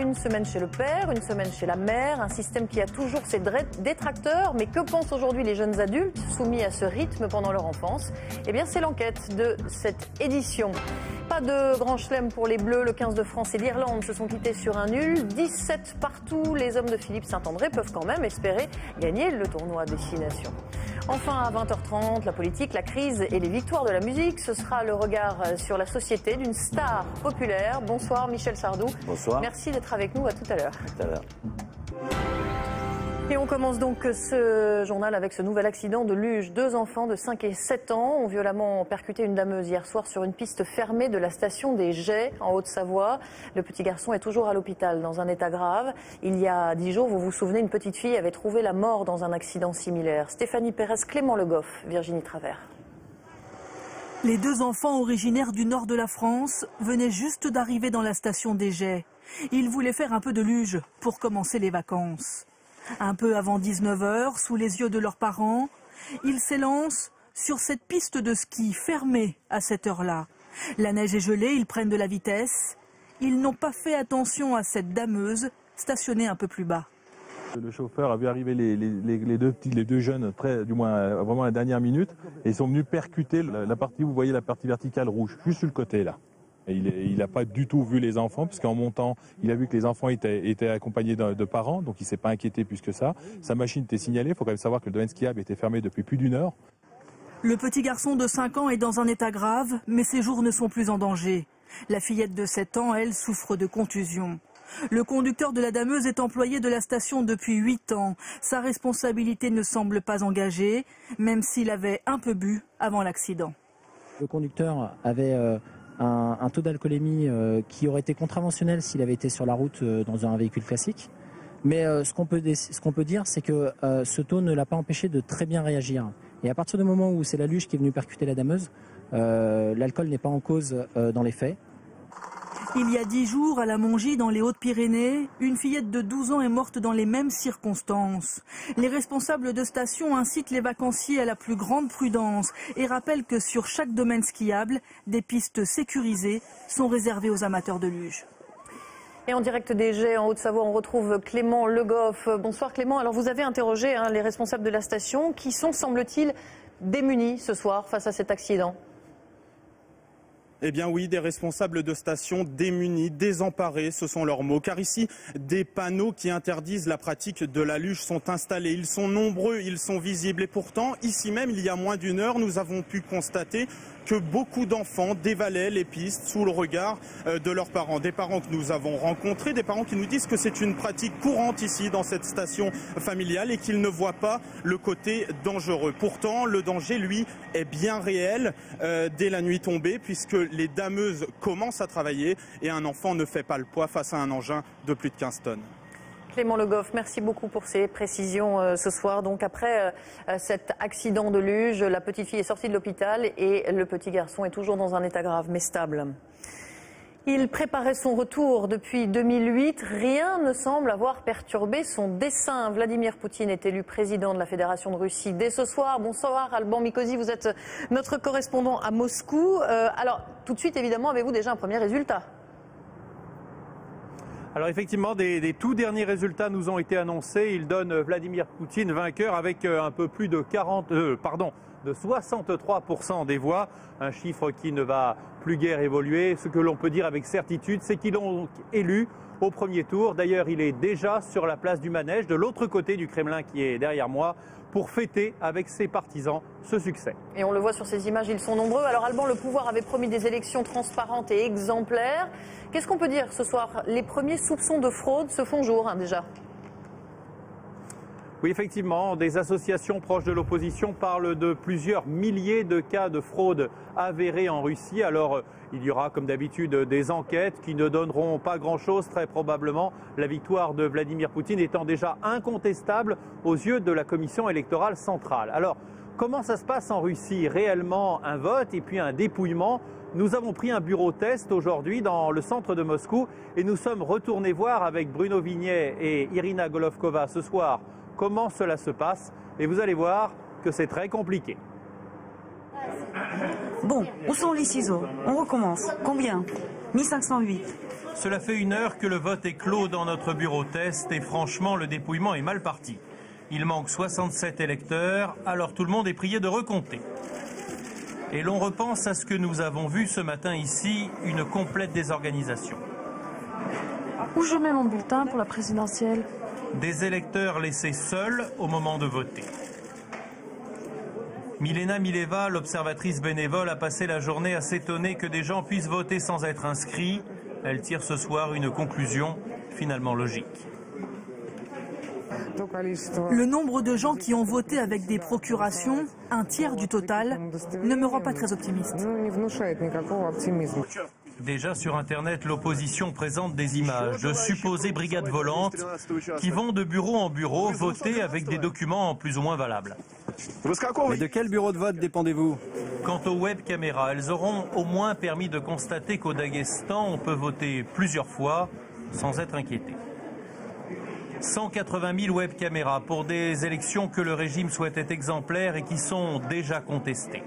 une semaine chez le père, une semaine chez la mère, un système qui a toujours ses détracteurs. Mais que pensent aujourd'hui les jeunes adultes soumis à ce rythme pendant leur enfance? Eh bien, c'est l'enquête de cette édition. Pas de grand chelem pour les Bleus. Le 15 de France et l'Irlande se sont quittés sur un nul. 17 partout. Les hommes de Philippe Saint-André peuvent quand même espérer gagner le tournoi Destination. Enfin, à 20h30, la politique, la crise et les victoires de la musique. Ce sera le regard sur la société d'une star populaire. Bonsoir Michel Sardou. Bonsoir. Merci d'être avec nous. À tout à l'heure. À tout à l'heure. Et on commence donc ce journal avec ce nouvel accident de luge. 2 enfants de 5 et 7 ans ont violemment percuté une dameuse hier soir sur une piste fermée de la station des Jets en Haute-Savoie. Le petit garçon est toujours à l'hôpital dans un état grave. Il y a 10 jours, vous vous souvenez, une petite fille avait trouvé la mort dans un accident similaire. Stéphanie Pérez, Clément Le Goff, Virginie Travers. Les 2 enfants originaires du nord de la France venaient juste d'arriver dans la station des Jets. Ils voulaient faire un peu de luge pour commencer les vacances. Un peu avant 19h, sous les yeux de leurs parents, ils s'élancent sur cette piste de ski fermée à cette heure-là. La neige est gelée, ils prennent de la vitesse. Ils n'ont pas fait attention à cette dameuse stationnée un peu plus bas. Le chauffeur a vu arriver les deux jeunes, vraiment à la dernière minute, et ils sont venus percuter la partie, vous voyez la partie verticale rouge, juste sur le côté là. Et il n'a pas du tout vu les enfants, puisqu'en montant, il a vu que les enfants étaient accompagnés de parents, donc il ne s'est pas inquiété plus que ça. Sa machine était signalée, il faut quand même savoir que le domaine skiable était fermé depuis plus d'1 heure. Le petit garçon de 5 ans est dans un état grave, mais ses jours ne sont plus en danger. La fillette de 7 ans, elle, souffre de contusion. Le conducteur de la dameuse est employé de la station depuis 8 ans. Sa responsabilité ne semble pas engagée, même s'il avait un peu bu avant l'accident. Le conducteur avait un taux d'alcoolémie qui aurait été contraventionnel s'il avait été sur la route dans un véhicule classique. Mais ce qu'on peut dire, c'est que ce taux ne l'a pas empêché de très bien réagir. Et à partir du moment où c'est la luge qui est venue percuter la dameuse, l'alcool n'est pas en cause dans les faits. Il y a 10 jours, à la Mongie, dans les Hautes-Pyrénées, une fillette de 12 ans est morte dans les mêmes circonstances. Les responsables de station incitent les vacanciers à la plus grande prudence et rappellent que sur chaque domaine skiable, des pistes sécurisées sont réservées aux amateurs de luge. Et en direct des Jets en Haute-Savoie, on retrouve Clément Le Goff. Bonsoir Clément. Alors vous avez interrogé les responsables de la station qui sont, semble-t-il, démunis ce soir face à cet accident. Eh bien oui, des responsables de station démunis, désemparés, ce sont leurs mots. Car ici, des panneaux qui interdisent la pratique de la luge sont installés. Ils sont nombreux, ils sont visibles. Et pourtant, ici même, il y a moins d'1 heure, nous avons pu constater que beaucoup d'enfants dévalaient les pistes sous le regard de leurs parents. Des parents que nous avons rencontrés, des parents qui nous disent que c'est une pratique courante ici dans cette station familiale et qu'ils ne voient pas le côté dangereux. Pourtant, le danger, lui, est bien réel dès la nuit tombée puisque les dameuses commencent à travailler et un enfant ne fait pas le poids face à un engin de plus de 15 tonnes. Clément Le Goff, merci beaucoup pour ces précisions ce soir. Donc après cet accident de luge, la petite fille est sortie de l'hôpital et le petit garçon est toujours dans un état grave mais stable. Il préparait son retour depuis 2008. Rien ne semble avoir perturbé son dessein. Vladimir Poutine est élu président de la Fédération de Russie dès ce soir. Bonsoir Alban Mikosi, vous êtes notre correspondant à Moscou. Alors tout de suite, évidemment, avez-vous déjà un premier résultat ? Alors effectivement, des tout derniers résultats nous ont été annoncés. Il donne Vladimir Poutine vainqueur avec un peu plus de 63% des voix. Un chiffre qui ne va plus guère évoluer. Ce que l'on peut dire avec certitude, c'est qu'ils l'ont élu au premier tour. D'ailleurs, il est déjà sur la place du Manège, de l'autre côté du Kremlin qui est derrière moi, pour fêter avec ses partisans ce succès. Et on le voit sur ces images, ils sont nombreux. Alors Alban, le pouvoir avait promis des élections transparentes et exemplaires. Qu'est-ce qu'on peut dire ce soir? Les premiers soupçons de fraude se font jour déjà. Oui, effectivement, des associations proches de l'opposition parlent de plusieurs milliers de cas de fraude avérés en Russie. Alors, il y aura, comme d'habitude, des enquêtes qui ne donneront pas grand-chose, très probablement. La victoire de Vladimir Poutine étant déjà incontestable aux yeux de la Commission électorale centrale. Alors, comment ça se passe en Russie? Réellement un vote et puis un dépouillement? Nous avons pris un bureau test aujourd'hui dans le centre de Moscou et nous sommes retournés voir avec Bruno Vignet et Irina Golovkova ce soir comment cela se passe et vous allez voir que c'est très compliqué. Bon, où sont les ciseaux? On recommence. Combien? 1508. Cela fait 1 heure que le vote est clos dans notre bureau test et franchement, le dépouillement est mal parti. Il manque 67 électeurs, alors tout le monde est prié de recompter. Et l'on repense à ce que nous avons vu ce matin ici, une complète désorganisation. Où je mets mon bulletin pour la présidentielle? Des électeurs laissés seuls au moment de voter. Milena Mileva, l'observatrice bénévole, a passé la journée à s'étonner que des gens puissent voter sans être inscrits. Elle tire ce soir une conclusion finalement logique. Le nombre de gens qui ont voté avec des procurations, 1/3 du total, ne me rend pas très optimiste. Déjà sur Internet, l'opposition présente des images de supposées brigades volantes qui vont de bureau en bureau voter avec des documents plus ou moins valables. Mais de quel bureau de vote dépendez-vous? Quant aux web caméras, elles auront au moins permis de constater qu'au Daghestan, on peut voter plusieurs fois sans être inquiété. 180 000 web caméras pour des élections que le régime souhaitait exemplaires et qui sont déjà contestées.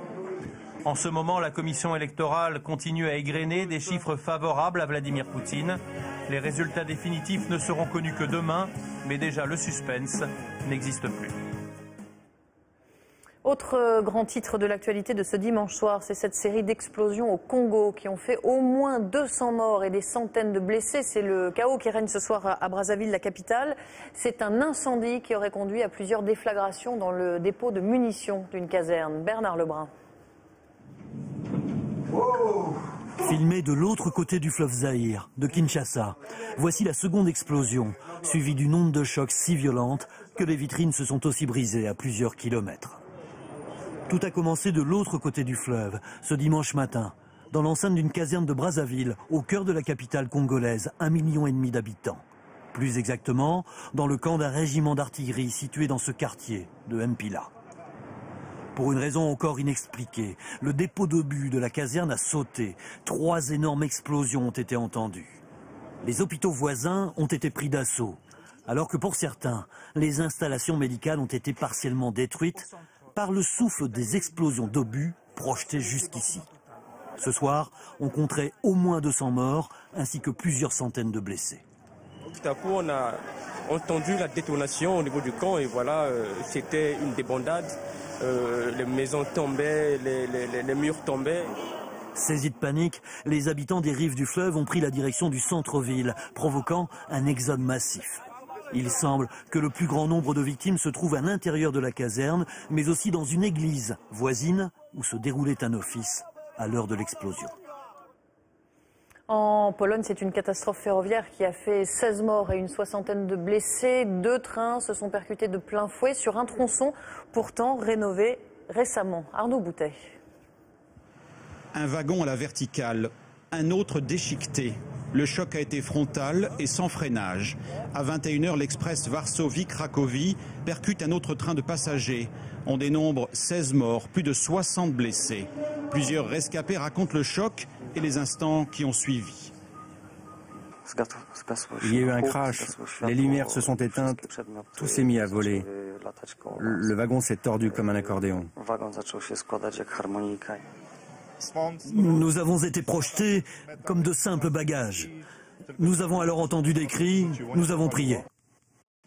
En ce moment, la commission électorale continue à égrener des chiffres favorables à Vladimir Poutine. Les résultats définitifs ne seront connus que demain, mais déjà le suspense n'existe plus. Autre grand titre de l'actualité de ce dimanche soir, c'est cette série d'explosions au Congo qui ont fait au moins 200 morts et des centaines de blessés. C'est le chaos qui règne ce soir à Brazzaville, la capitale. C'est un incendie qui aurait conduit à plusieurs déflagrations dans le dépôt de munitions d'une caserne. Bernard Lebrun. Filmé de l'autre côté du fleuve Zaïre, de Kinshasa, voici la seconde explosion, suivie d'une onde de choc si violente que les vitrines se sont aussi brisées à plusieurs kilomètres. Tout a commencé de l'autre côté du fleuve, ce dimanche matin, dans l'enceinte d'une caserne de Brazzaville, au cœur de la capitale congolaise, 1,5 million d'habitants. Plus exactement, dans le camp d'un régiment d'artillerie situé dans ce quartier de Mpila. Pour une raison encore inexpliquée, le dépôt d'obus de la caserne a sauté. 3 énormes explosions ont été entendues. Les hôpitaux voisins ont été pris d'assaut, alors que pour certains, les installations médicales ont été partiellement détruites par le souffle des explosions d'obus projetées jusqu'ici. Ce soir, on compterait au moins 200 morts, ainsi que plusieurs centaines de blessés. Tout à coup, on a entendu la détonation au niveau du camp et voilà, c'était une débandade. Les maisons tombaient, les murs tombaient. Saisis de panique, les habitants des rives du fleuve ont pris la direction du centre-ville, provoquant un exode massif. Il semble que le plus grand nombre de victimes se trouve à l'intérieur de la caserne, mais aussi dans une église voisine où se déroulait un office à l'heure de l'explosion. En Pologne, c'est une catastrophe ferroviaire qui a fait 16 morts et une soixantaine de blessés. 2 trains se sont percutés de plein fouet sur un tronçon pourtant rénové récemment. Arnaud Boutet. Un wagon à la verticale, un autre déchiqueté. Le choc a été frontal et sans freinage. À 21h, l'express Varsovie-Cracovie percute un autre train de passagers. On dénombre 16 morts, plus de 60 blessés. Plusieurs rescapés racontent le choc et les instants qui ont suivi. Il y a eu un crash, les lumières se sont éteintes, tout s'est mis à voler. Le wagon s'est tordu comme un accordéon. Nous avons été projetés comme de simples bagages. Nous avons alors entendu des cris, nous avons prié.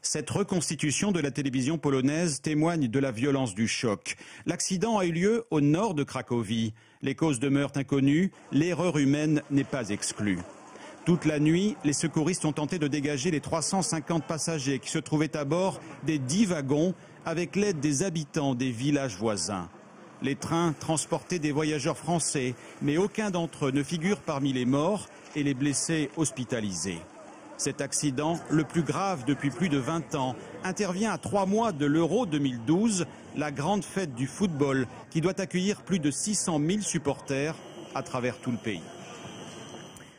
Cette reconstitution de la télévision polonaise témoigne de la violence du choc. L'accident a eu lieu au nord de Cracovie. Les causes demeurent inconnues, l'erreur humaine n'est pas exclue. Toute la nuit, les secouristes ont tenté de dégager les 350 passagers qui se trouvaient à bord des 10 wagons avec l'aide des habitants des villages voisins. Les trains transportaient des voyageurs français, mais aucun d'entre eux ne figure parmi les morts et les blessés hospitalisés. Cet accident, le plus grave depuis plus de 20 ans, intervient à 3 mois de l'Euro 2012, la grande fête du football qui doit accueillir plus de 600 000 supporters à travers tout le pays.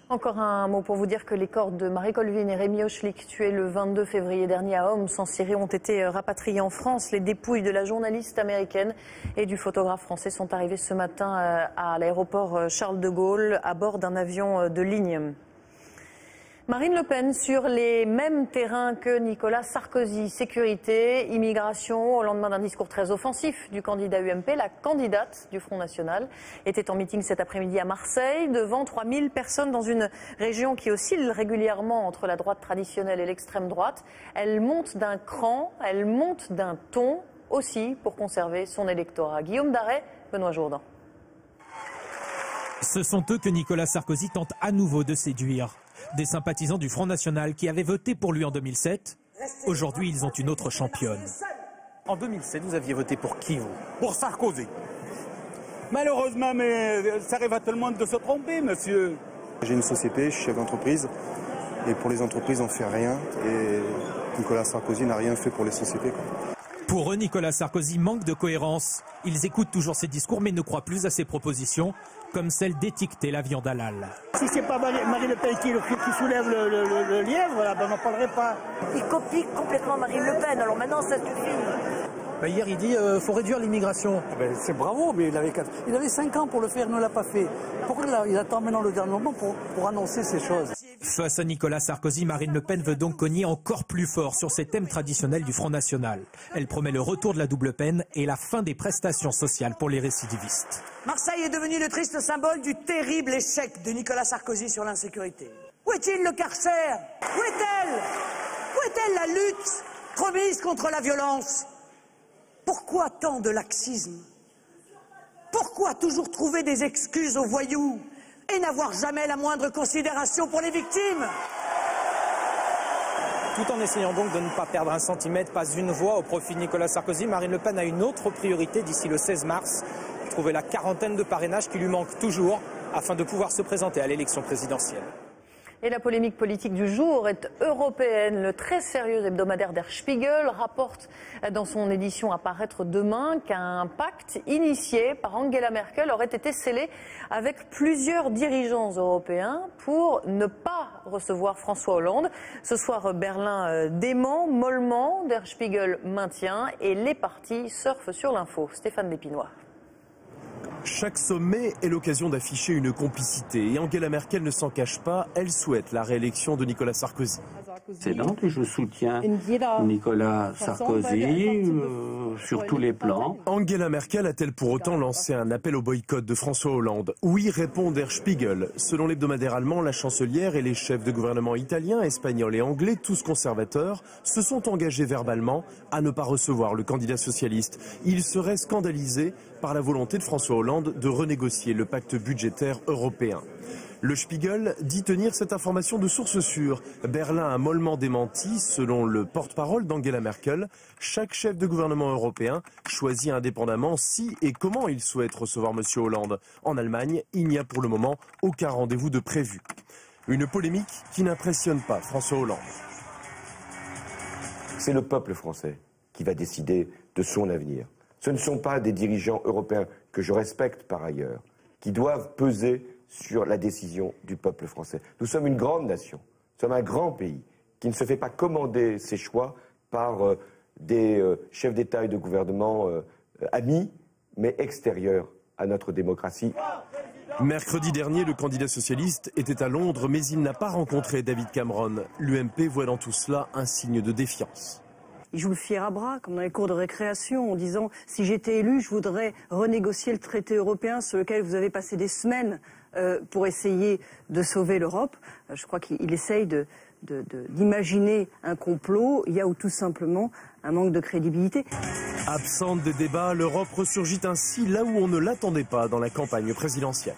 Encore un mot pour vous dire que les corps de Marie Colvin et Rémi Hochlik, tués le 22 février dernier à Homs, en Syrie, ont été rapatriés en France. Les dépouilles de la journaliste américaine et du photographe français sont arrivées ce matin à l'aéroport Charles de Gaulle à bord d'un avion de ligne. Marine Le Pen sur les mêmes terrains que Nicolas Sarkozy. Sécurité, immigration. Au lendemain d'un discours très offensif du candidat UMP, la candidate du Front National était en meeting cet après-midi à Marseille devant 3000 personnes dans une région qui oscille régulièrement entre la droite traditionnelle et l'extrême droite. Elle monte d'un cran, elle monte d'un ton aussi pour conserver son électorat. Guillaume Darret, Benoît Jourdan. Ce sont eux que Nicolas Sarkozy tente à nouveau de séduire. Des sympathisants du Front National qui avaient voté pour lui en 2007. Aujourd'hui, ils ont une autre championne. En 2007, vous aviez voté pour qui, vous? Pour Sarkozy. Malheureusement, mais ça arrive à tout le monde de se tromper, monsieur. J'ai une société, je suis chef d'entreprise. Et pour les entreprises, on ne fait rien. Et Nicolas Sarkozy n'a rien fait pour les sociétés, quoi. Pour eux, Nicolas Sarkozy manque de cohérence. Ils écoutent toujours ses discours mais ne croient plus à ses propositions, comme celle d'étiqueter la viande halal. Si c'est pas Marine Le Pen qui soulève le lièvre, voilà, ben on n'en parlerait pas. Il copie complètement Marine Le Pen, alors maintenant ça suffit. Hier, il dit faut réduire l'immigration. C'est bravo, mais il avait 5 ans pour le faire, il ne l'a pas fait. Pourquoi il attend maintenant le dernier moment pour annoncer ces choses? Face à Nicolas Sarkozy, Marine Le Pen veut donc cogner encore plus fort sur ces thèmes traditionnels du Front National. Elle promet le retour de la double peine et la fin des prestations sociales pour les récidivistes. Marseille est devenu le triste symbole du terrible échec de Nicolas Sarkozy sur l'insécurité. Où est-il le Karcher? Où est-elle? Où est-elle la lutte promise contre la violence? Pourquoi tant de laxisme? Pourquoi toujours trouver des excuses aux voyous et n'avoir jamais la moindre considération pour les victimes? Tout en essayant donc de ne pas perdre un centimètre, pas une voix au profit de Nicolas Sarkozy, Marine Le Pen a une autre priorité d'ici le 16 mars, trouver la quarantaine de parrainages qui lui manquent toujours afin de pouvoir se présenter à l'élection présidentielle. Et la polémique politique du jour est européenne. Le très sérieux hebdomadaire Der Spiegel rapporte dans son édition à paraître demain qu'un pacte initié par Angela Merkel aurait été scellé avec plusieurs dirigeants européens pour ne pas recevoir François Hollande. Ce soir, Berlin dément mollement, Der Spiegel maintient et les partis surfent sur l'info. Stéphane Lépinois. Chaque sommet est l'occasion d'afficher une complicité et Angela Merkel ne s'en cache pas, elle souhaite la réélection de Nicolas Sarkozy. C'est donc je soutiens Nicolas Sarkozy sur tous les plans. Angela Merkel a-t-elle pour autant lancé un appel au boycott de François Hollande? Oui, répond Der Spiegel. Selon l'hebdomadaire allemand, la chancelière et les chefs de gouvernement italiens, espagnols et anglais, tous conservateurs, se sont engagés verbalement à ne pas recevoir le candidat socialiste. Ils seraient scandalisés par la volonté de François Hollande de renégocier le pacte budgétaire européen. Le Spiegel dit tenir cette information de source sûre. Berlin a mollement démenti. Selon le porte-parole d'Angela Merkel, chaque chef de gouvernement européen choisit indépendamment si et comment il souhaite recevoir M. Hollande. En Allemagne, il n'y a pour le moment aucun rendez-vous de prévu. Une polémique qui n'impressionne pas François Hollande. C'est le peuple français qui va décider de son avenir. Ce ne sont pas des dirigeants européens, que je respecte par ailleurs, qui doivent peser sur la décision du peuple français. Nous sommes une grande nation, nous sommes un grand pays qui ne se fait pas commander ses choix par des chefs d'État et de gouvernement amis, mais extérieurs à notre démocratie. Mercredi dernier, le candidat socialiste était à Londres, mais il n'a pas rencontré David Cameron. L'UMP voit dans tout cela un signe de défiance. Il joue le fier à bras, comme dans les cours de récréation, en disant « si j'étais élu, je voudrais renégocier le traité européen sur lequel vous avez passé des semaines pour essayer de sauver l'Europe ». Je crois qu'il essaye d'imaginer un complot. Il y a tout simplement un manque de crédibilité. Absente des débats, l'Europe ressurgit ainsi là où on ne l'attendait pas dans la campagne présidentielle.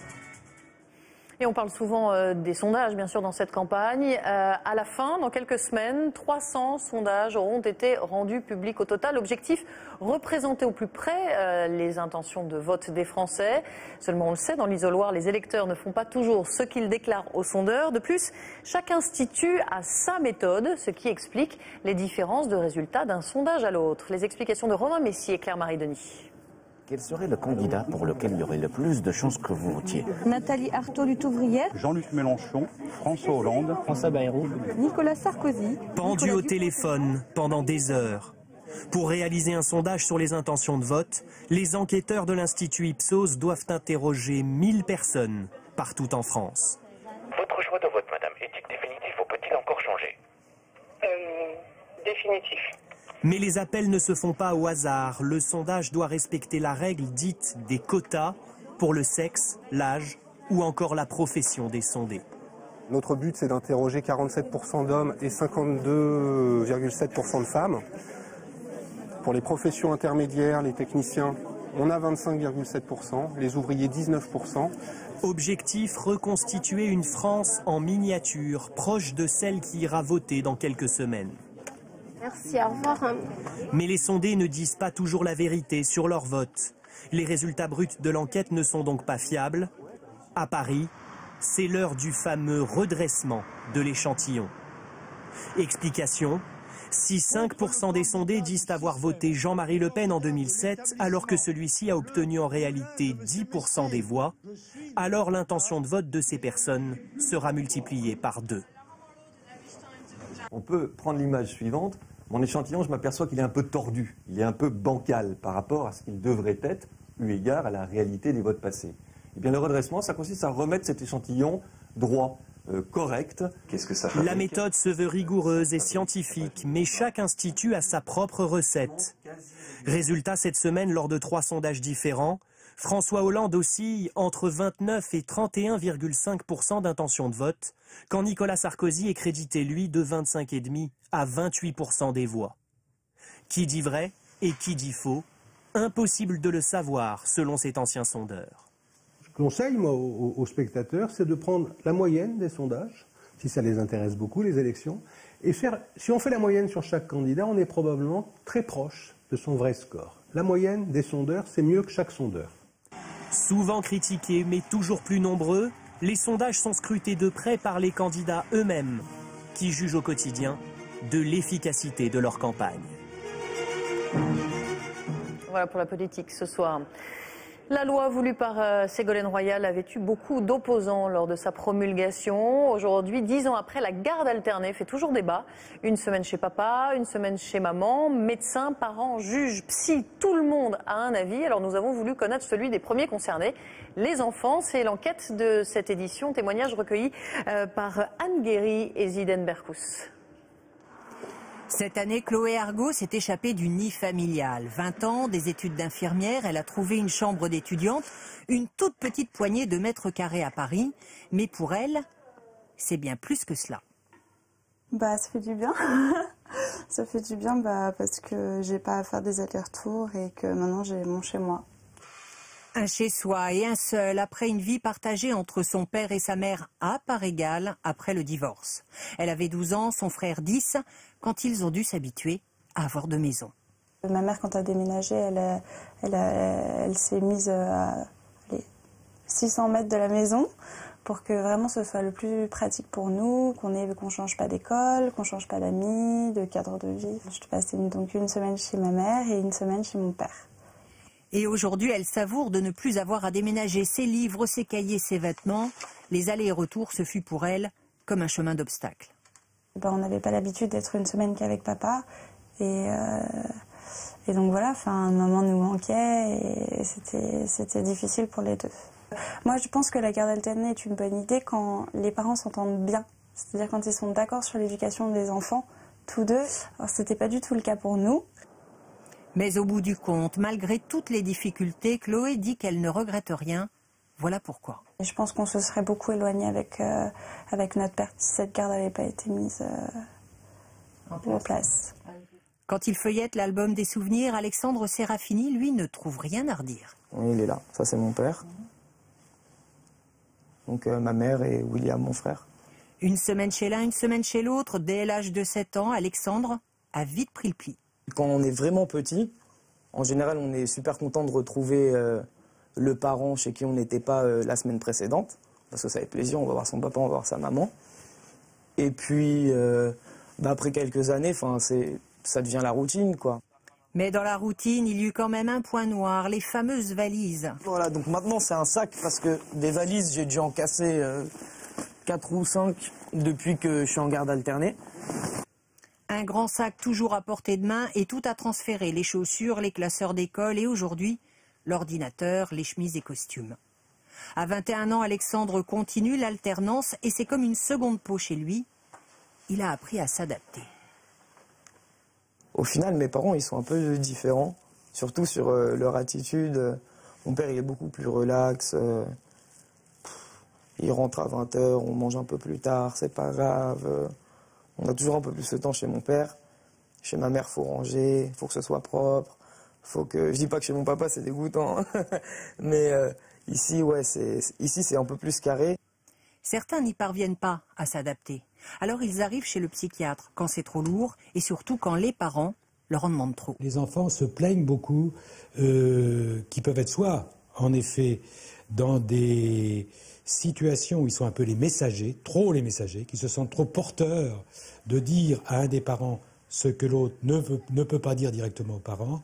Et on parle souvent des sondages, bien sûr, dans cette campagne. À la fin, dans quelques semaines, 300 sondages auront été rendus publics au total. L'objectif, représenter au plus près les intentions de vote des Français. Seulement, on le sait, dans l'isoloir, les électeurs ne font pas toujours ce qu'ils déclarent aux sondeurs. De plus, chaque institut a sa méthode, ce qui explique les différences de résultats d'un sondage à l'autre. Les explications de Romain Messier et Claire-Marie Denis. Quel serait le candidat pour lequel il y aurait le plus de chances que vous votiez? Nathalie Arthaud, lutte ouvrière. Jean-Luc Mélenchon, François Hollande, François Bayrou, Nicolas Sarkozy. Pendu au téléphone pendant des heures. Pour réaliser un sondage sur les intentions de vote, les enquêteurs de l'Institut Ipsos doivent interroger 1000 personnes partout en France. Votre choix de vote, madame, est-il définitif ou peut-il définitif. Mais les appels ne se font pas au hasard. Le sondage doit respecter la règle dite des quotas pour le sexe, l'âge ou encore la profession des sondés. Notre but, c'est d'interroger 47% d'hommes et 52,7% de femmes. Pour les professions intermédiaires, les techniciens, on a 25,7%, les ouvriers 19%. Objectif, reconstituer une France en miniature, proche de celle qui ira voter dans quelques semaines. Merci, au revoir. Mais les sondés ne disent pas toujours la vérité sur leur vote. Les résultats bruts de l'enquête ne sont donc pas fiables. À Paris, c'est l'heure du fameux redressement de l'échantillon. Explication, si 5% des sondés disent avoir voté Jean-Marie Le Pen en 2007, alors que celui-ci a obtenu en réalité 10% des voix, alors l'intention de vote de ces personnes sera multipliée par 2. On peut prendre l'image suivante. Mon échantillon, je m'aperçois qu'il est un peu tordu, il est un peu bancal par rapport à ce qu'il devrait être, eu égard à la réalité des votes passés. Eh bien, le redressement, ça consiste à remettre cet échantillon droit, correct. Qu'est-ce que ça fait ? La méthode se veut rigoureuse et scientifique, mais chaque institut a sa propre recette. Résultat, cette semaine, lors de 3 sondages différents, François Hollande oscille entre 29 et 31,5% d'intention de vote, quand Nicolas Sarkozy est crédité, lui, de 25,5 à 28% des voix. Qui dit vrai et qui dit faux ? Impossible de le savoir, selon cet ancien sondeur. Je conseille, moi, aux spectateurs, c'est de prendre la moyenne des sondages, si ça les intéresse beaucoup, les élections, et si on fait la moyenne sur chaque candidat, on est probablement très proche de son vrai score. La moyenne des sondeurs, c'est mieux que chaque sondeur. Souvent critiqués, mais toujours plus nombreux, les sondages sont scrutés de près par les candidats eux-mêmes, qui jugent au quotidien de l'efficacité de leur campagne. Voilà pour la politique ce soir. La loi voulue par Ségolène Royal avait eu beaucoup d'opposants lors de sa promulgation. Aujourd'hui, 10 ans après, la garde alternée fait toujours débat. Une semaine chez papa, une semaine chez maman, médecins, parents, juges, psy, tout le monde a un avis. Alors nous avons voulu connaître celui des premiers concernés, les enfants. C'est l'enquête de cette édition, témoignage recueilli par Anne Guéry et Ziden Berkous. Cette année, Chloé Argos s'est échappée du nid familial. 20 ans, des études d'infirmière, elle a trouvé une chambre d'étudiante, une toute petite poignée de mètres carrés à Paris. Mais pour elle, c'est bien plus que cela. Ça fait du bien. Ça fait du bien parce que j'ai pas à faire des allers-retours et que maintenant j'ai mon chez-moi. Un chez-soi et un seul après une vie partagée entre son père et sa mère à part égale après le divorce. Elle avait 12 ans, son frère 10, quand ils ont dû s'habituer à avoir 2 maisons. Ma mère, quand elle a déménagé, elle s'est mise à 600 mètres de la maison pour que vraiment ce soit le plus pratique pour nous, qu'on ne change pas d'école, qu'on ne change pas d'amis, de cadre de vie. Je passais donc une semaine chez ma mère et une semaine chez mon père. Et aujourd'hui, elle savoure de ne plus avoir à déménager ses livres, ses cahiers, ses vêtements. Les allers et retours, ce fut pour elle comme un chemin d'obstacles. On n'avait pas l'habitude d'être une semaine qu'avec papa. Et donc voilà, maman nous manquait et c'était difficile pour les deux. Moi, je pense que la garde alternée est une bonne idée quand les parents s'entendent bien. C'est-à-dire quand ils sont d'accord sur l'éducation des enfants, tous deux. Alors, c'était pas du tout le cas pour nous. Mais au bout du compte, malgré toutes les difficultés, Chloé dit qu'elle ne regrette rien. Voilà pourquoi. Et je pense qu'on se serait beaucoup éloigné avec notre père si cette garde n'avait pas été mise en place. Quand il feuillette l'album des souvenirs, Alexandre Serafini, lui, ne trouve rien à redire. Il est là, ça c'est mon père. Donc ma mère et William, mon frère. Une semaine chez l'un, une semaine chez l'autre. Dès l'âge de 7 ans, Alexandre a vite pris le pli. Quand on est vraiment petit, en général, on est super content de retrouver le parent chez qui on n'était pas la semaine précédente. Parce que ça fait plaisir, on va voir son papa, on va voir sa maman. Et puis, après quelques années, ça devient la routine, quoi. Mais dans la routine, il y eut quand même un point noir, les fameuses valises. Voilà, donc maintenant c'est un sac parce que des valises, j'ai dû en casser 4 ou 5 depuis que je suis en garde alternée. Un grand sac toujours à portée de main et tout à transférer, les chaussures, les classeurs d'école et aujourd'hui, l'ordinateur, les chemises et costumes. À 21 ans, Alexandre continue l'alternance et c'est comme une seconde peau chez lui. Il a appris à s'adapter. Au final, mes parents, ils sont un peu différents, surtout sur leur attitude. Mon père, il est beaucoup plus relax. Il rentre à 20h, on mange un peu plus tard, c'est pas grave. On a toujours un peu plus de temps chez mon père. Chez ma mère, faut ranger, faut que ce soit propre. Je dis pas que chez mon papa, c'est dégoûtant. Mais ici, ouais, c'est un peu plus carré. Certains n'y parviennent pas à s'adapter. Alors ils arrivent chez le psychiatre quand c'est trop lourd et surtout quand les parents leur en demandent trop. Les enfants se plaignent beaucoup, qui peuvent être soit, en effet, dans des situations où ils sont un peu les messagers, trop les messagers, qui se sentent trop porteurs de dire à un des parents ce que l'autre ne peut pas dire directement aux parents,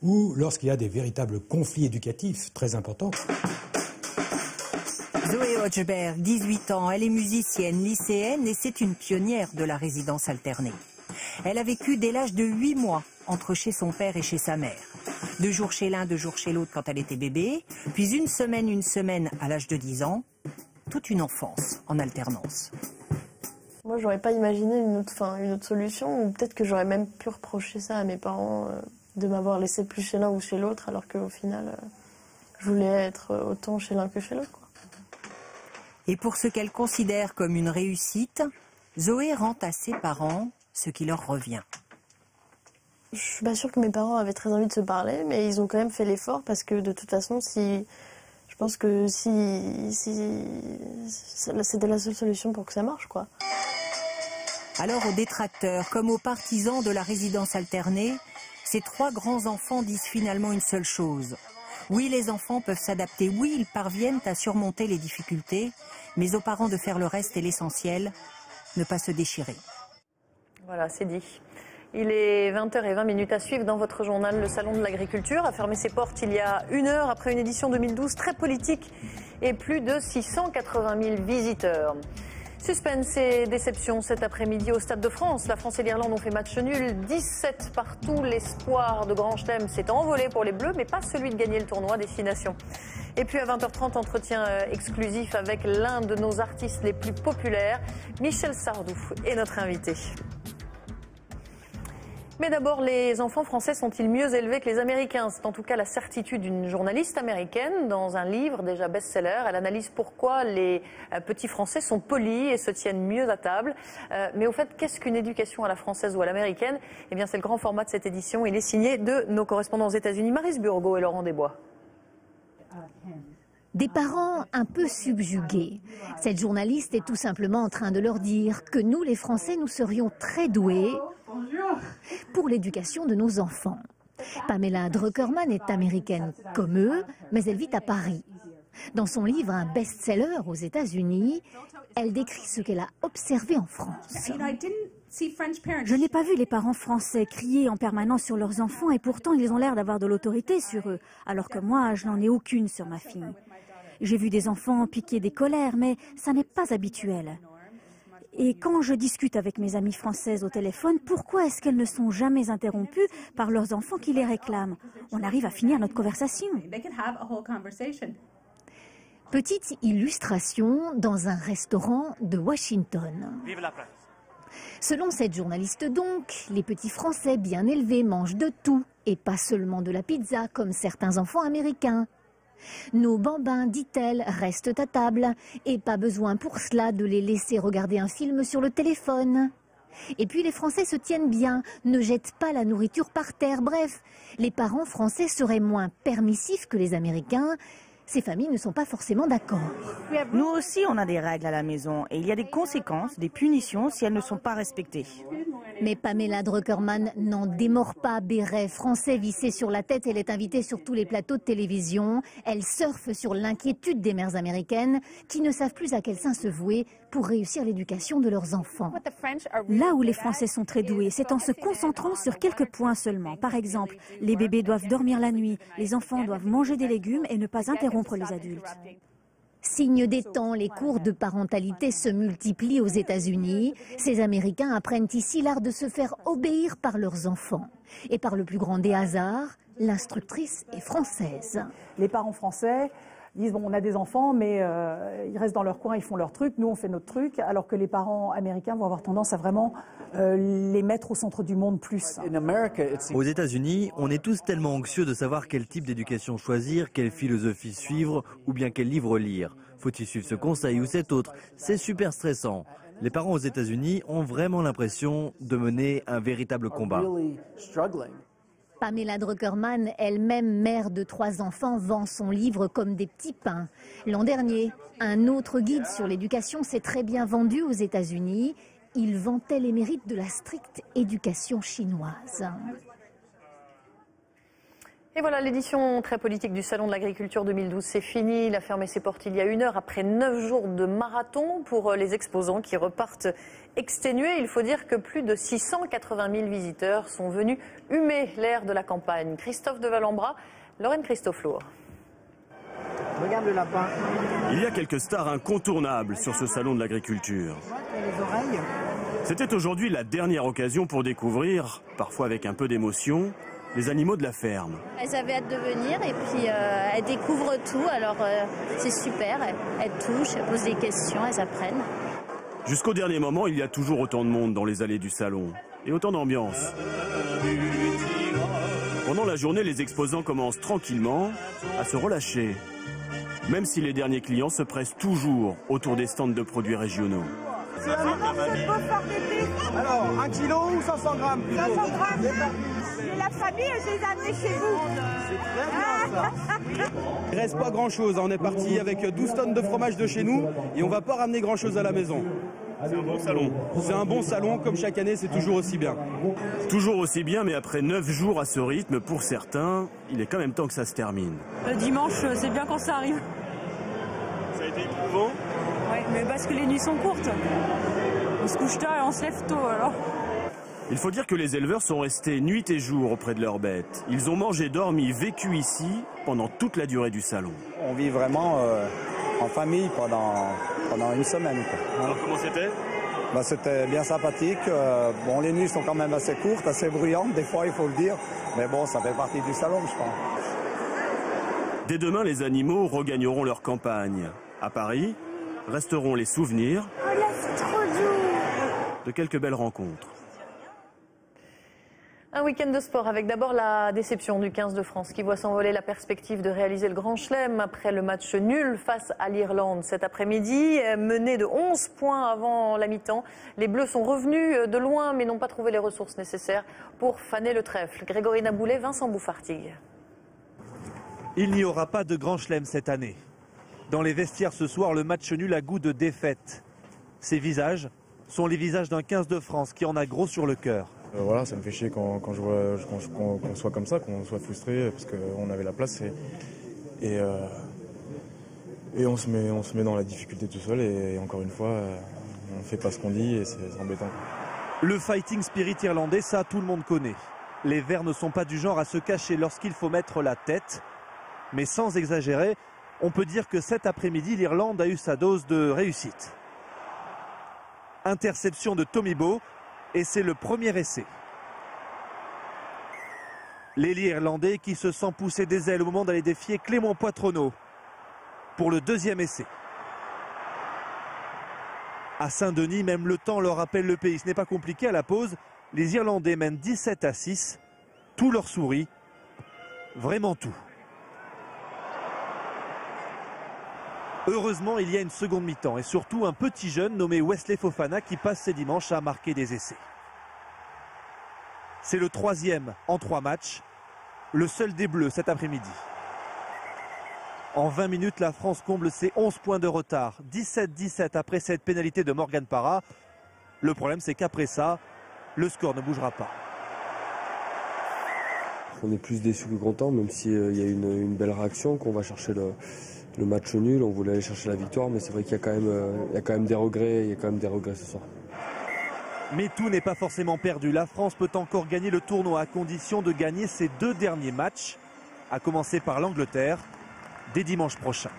ou lorsqu'il y a des véritables conflits éducatifs très importants. Zoé Hodgeberg, 18 ans, elle est musicienne, lycéenne et c'est une pionnière de la résidence alternée. Elle a vécu dès l'âge de 8 mois entre chez son père et chez sa mère. 2 jours chez l'un, 2 jours chez l'autre quand elle était bébé, puis une semaine à l'âge de 10 ans, toute une enfance en alternance. Moi, j'aurais pas imaginé une autre solution, ou peut-être que j'aurais même pu reprocher ça à mes parents, de m'avoir laissé plus chez l'un ou chez l'autre, alors qu'au final, je voulais être autant chez l'un que chez l'autre. Et pour ce qu'elle considère comme une réussite, Zoé rend à ses parents ce qui leur revient. Je suis pas sûre que mes parents avaient très envie de se parler, mais ils ont quand même fait l'effort parce que de toute façon, je pense que si c'était la seule solution pour que ça marche, quoi. Alors aux détracteurs comme aux partisans de la résidence alternée, ces 3 grands enfants disent finalement une seule chose. Oui, les enfants peuvent s'adapter, oui, ils parviennent à surmonter les difficultés, mais aux parents de faire le reste et l'essentiel, ne pas se déchirer. Voilà, c'est dit. Il est 20h20 à suivre dans votre journal. Le Salon de l'Agriculture a fermé ses portes il y a 1 heure après une édition 2012 très politique et plus de 680 000 visiteurs. Suspense et déception cet après-midi au Stade de France. La France et l'Irlande ont fait match nul, 17 partout. L'espoir de Grand Chelem s'est envolé pour les Bleus, mais pas celui de gagner le tournoi Destination. Et puis à 20h30, entretien exclusif avec l'un de nos artistes les plus populaires, Michel Sardou, est notre invité. Mais d'abord, les enfants français sont-ils mieux élevés que les Américains? C'est en tout cas la certitude d'une journaliste américaine dans un livre déjà best-seller. Elle analyse pourquoi les petits Français sont polis et se tiennent mieux à table. Mais au fait, qu'est-ce qu'une éducation à la française ou à l'américaine? Eh bien, c'est le grand format de cette édition. Il est signé de nos correspondants aux États-Unis, Maryse Burgot et Laurent Desbois. Des parents un peu subjugués. Cette journaliste est tout simplement en train de leur dire que nous, les Français, nous serions très doués pour l'éducation de nos enfants. Pamela Druckerman est américaine comme eux, mais elle vit à Paris. Dans son livre, un best-seller aux États-Unis, elle décrit ce qu'elle a observé en France. Je n'ai pas vu les parents français crier en permanence sur leurs enfants et pourtant ils ont l'air d'avoir de l'autorité sur eux, alors que moi, je n'en ai aucune sur ma fille. J'ai vu des enfants piquer des colères, mais ça n'est pas habituel. Et quand je discute avec mes amies françaises au téléphone, pourquoi est-ce qu'elles ne sont jamais interrompues par leurs enfants qui les réclament? On arrive à finir notre conversation. Petite illustration dans un restaurant de Washington. Vive la presse. Selon cette journaliste donc, les petits Français bien élevés mangent de tout et pas seulement de la pizza comme certains enfants américains. Nos bambins, dit-elle, restent à table et pas besoin pour cela de les laisser regarder un film sur le téléphone. Et puis les Français se tiennent bien, ne jettent pas la nourriture par terre. Bref, les parents français seraient moins permissifs que les Américains. Ces familles ne sont pas forcément d'accord. Nous aussi, on a des règles à la maison et il y a des conséquences, des punitions si elles ne sont pas respectées. Mais Pamela Druckerman n'en démord pas. Béret français vissé sur la tête, elle est invitée sur tous les plateaux de télévision. Elle surfe sur l'inquiétude des mères américaines qui ne savent plus à quel sein se vouer pour réussir l'éducation de leurs enfants. Là où les Français sont très doués, c'est en se concentrant sur quelques points seulement. Par exemple, les bébés doivent dormir la nuit, les enfants doivent manger des légumes et ne pas interrompre les adultes. Signe des temps, les cours de parentalité se multiplient aux États-Unis. Ces Américains apprennent ici l'art de se faire obéir par leurs enfants. Et par le plus grand des hasards, l'instructrice est française. Les parents français Ils disent, bon, on a des enfants, mais ils restent dans leur coin, ils font leur truc, nous on fait notre truc, alors que les parents américains vont avoir tendance à vraiment les mettre au centre du monde plus. Aux États-Unis, on est tous tellement anxieux de savoir quel type d'éducation choisir, quelle philosophie suivre ou bien quel livre lire. Faut-il suivre ce conseil ou cet autre? C'est super stressant. Les parents aux États-Unis ont vraiment l'impression de mener un véritable combat. Pamela Druckerman, elle-même mère de 3 enfants, vend son livre comme des petits pains. L'an dernier, un autre guide sur l'éducation s'est très bien vendu aux États-Unis. Il vantait les mérites de la stricte éducation chinoise. Et voilà, l'édition très politique du Salon de l'Agriculture 2012, c'est fini. Il a fermé ses portes il y a 1 heure après 9 jours de marathon pour les exposants qui repartent exténués. Il faut dire que plus de 680 000 visiteurs sont venus humer l'air de la campagne. Christophe de Valambra, Lorraine Christophe-Lour. Regarde le lapin. Il y a quelques stars incontournables sur ce Salon de l'Agriculture. Les oreilles. C'était aujourd'hui la dernière occasion pour découvrir, parfois avec un peu d'émotion, les animaux de la ferme. Elles avaient hâte de venir et puis elles découvrent tout, alors c'est super, elles touchent, elles posent des questions, elles apprennent. Jusqu'au dernier moment, il y a toujours autant de monde dans les allées du salon et autant d'ambiance. Pendant la journée, les exposants commencent tranquillement à se relâcher, même si les derniers clients se pressent toujours autour des stands de produits régionaux. C'est un alors, 1 kilo ou 500 grammes plutôt? 500 grammes. C'est la famille, je les ai amenés chez vous. C'est très bien ça. Il reste pas grand chose, on est parti avec 12 tonnes de fromage de chez nous et on va pas ramener grand chose à la maison. C'est un bon salon. C'est un bon salon, comme chaque année, c'est toujours aussi bien. Toujours aussi bien, mais après 9 jours à ce rythme, pour certains, il est quand même temps que ça se termine. Le dimanche, c'est bien quand ça arrive. Ça a été éprouvant? Oui, mais parce que les nuits sont courtes. On se couche tard et on se lève tôt, alors. Il faut dire que les éleveurs sont restés nuit et jour auprès de leurs bêtes. Ils ont mangé, dormi, vécu ici pendant toute la durée du salon. On vit vraiment en famille pendant 1 semaine. Quoi. Alors comment c'était? C'était bien sympathique. Bon, les nuits sont quand même assez courtes, assez bruyantes, des fois il faut le dire. Mais bon, ça fait partie du salon, je pense. Dès demain, les animaux regagneront leur campagne. À Paris, resteront les souvenirs de quelques belles rencontres. Un week-end de sport avec d'abord la déception du 15 de France qui voit s'envoler la perspective de réaliser le Grand Chelem après le match nul face à l'Irlande cet après-midi. Mené de 11 points avant la mi-temps, les Bleus sont revenus de loin mais n'ont pas trouvé les ressources nécessaires pour faner le trèfle. Grégory Naboulet, Vincent Bouffartigue. Il n'y aura pas de Grand Chelem cette année. Dans les vestiaires ce soir, le match nul a goût de défaite. Ces visages sont les visages d'un 15 de France qui en a gros sur le cœur. Voilà, ça me fait chier quand je vois qu'on soit comme ça, qu'on soit frustré parce qu'on avait la place et on se met dans la difficulté tout seul et encore une fois on ne fait pas ce qu'on dit et c'est embêtant. Le fighting spirit irlandais, ça tout le monde connaît. Les Verts ne sont pas du genre à se cacher lorsqu'il faut mettre la tête, mais sans exagérer, on peut dire que cet après-midi l'Irlande a eu sa dose de réussite. Interception de Tommy Bowe. Et c'est le premier essai. L'ailier irlandais qui se sent pousser des ailes au moment d'aller défier Clément Poitronneau pour le deuxième essai. À Saint-Denis, même le temps leur rappelle le pays. Ce n'est pas compliqué à la pause. Les Irlandais mènent 17-6. Tout leur sourit. Vraiment tout. Heureusement, il y a une seconde mi-temps et surtout un petit jeune nommé Wesley Fofana qui passe ses dimanches à marquer des essais. C'est le 3e en 3 matchs, le seul des Bleus cet après-midi. En 20 minutes, la France comble ses 11 points de retard, 17-17 après cette pénalité de Morgan Parra. Le problème, c'est qu'après ça, le score ne bougera pas. On est plus déçus que contents, même s'il y a une belle réaction, qu'on va chercher le match nul, on voulait aller chercher la victoire, mais c'est vrai qu'il y a quand même des regrets, ce soir. Mais tout n'est pas forcément perdu. La France peut encore gagner le tournoi à condition de gagner ses 2 derniers matchs, à commencer par l'Angleterre, dès dimanche prochain.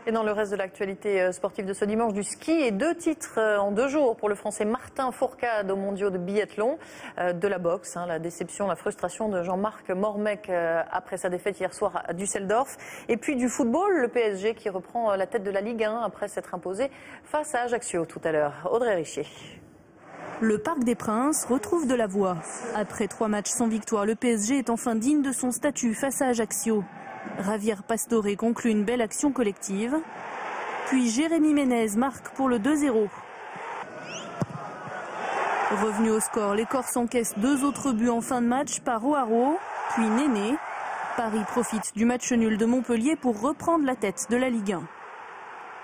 Et dans le reste de l'actualité sportive de ce dimanche, du ski et 2 titres en 2 jours pour le Français Martin Fourcade aux mondiaux de biathlon, de la boxe, la déception, la frustration de Jean-Marc Mormec après sa défaite hier soir à Düsseldorf. Et puis du football, le PSG qui reprend la tête de la Ligue 1 après s'être imposé face à Ajaccio tout à l'heure. Audrey Richier. Le Parc des Princes retrouve de la voix. Après 3 matchs sans victoire, le PSG est enfin digne de son statut face à Ajaccio. Javier Pastore conclut une belle action collective. Puis Jérémy Ménez marque pour le 2-0. Revenu au score, les Corses encaissent 2 autres buts en fin de match par O'Haro, puis Néné. Paris profite du match nul de Montpellier pour reprendre la tête de la Ligue 1.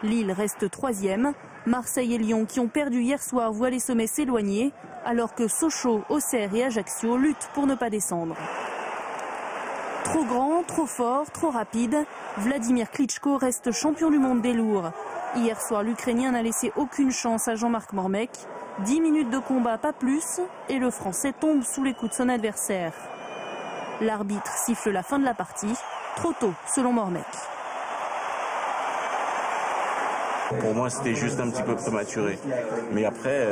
Lille reste 3e. Marseille et Lyon, qui ont perdu hier soir, voient les sommets s'éloigner, alors que Sochaux, Auxerre et Ajaccio luttent pour ne pas descendre. Trop grand, trop fort, trop rapide, Vladimir Klitschko reste champion du monde des lourds. Hier soir, l'Ukrainien n'a laissé aucune chance à Jean-Marc Mormec. 10 minutes de combat, pas plus, et le Français tombe sous les coups de son adversaire. L'arbitre siffle la fin de la partie, trop tôt selon Mormec. Pour moi, c'était juste un petit peu prématuré. Mais après,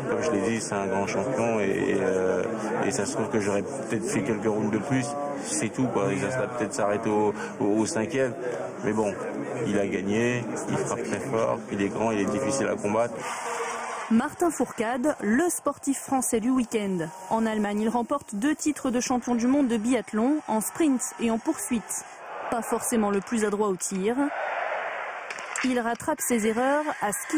comme je l'ai dit, c'est un grand champion et ça se trouve que j'aurais peut-être fait quelques rounds de plus. C'est tout, quoi. Il va peut-être s'arrêter au 5e. Mais bon, il a gagné, il frappe très fort, il est grand, il est difficile à combattre. Martin Fourcade, le sportif français du week-end. En Allemagne, il remporte 2 titres de champion du monde de biathlon, en sprint et en poursuite. Pas forcément le plus adroit au tir. Il rattrape ses erreurs à ski.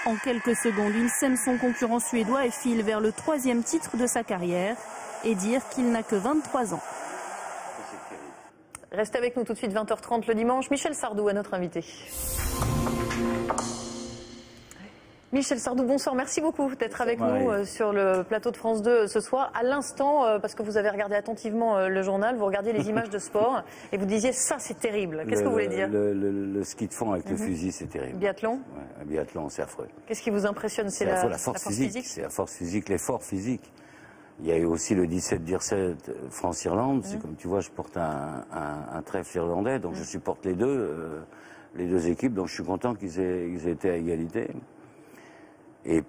En quelques secondes, il sème son concurrent suédois et file vers le 3e titre de sa carrière. Et dire qu'il n'a que 23 ans. Restez avec nous tout de suite, 20h30 le dimanche. Michel Sardou est notre invité. Michel Sardou, bonsoir. Merci beaucoup d'être avec nous sur le plateau de France 2 ce soir. À l'instant, parce que vous avez regardé attentivement le journal, vous regardiez les images de sport et vous disiez ça c'est terrible. Qu'est-ce que vous voulez dire? Le ski de fond avec le fusil, c'est terrible. Biathlon? Ouais, biathlon, c'est affreux. Qu'est-ce qui vous impressionne? C'est la force physique. C'est la force physique, l'effort physique. Il y a eu aussi le 17-17 France-Irlande. C'est comme tu vois, je porte un trèfle irlandais, donc je supporte les deux équipes. Donc je suis content qu'ils aient été à égalité. Et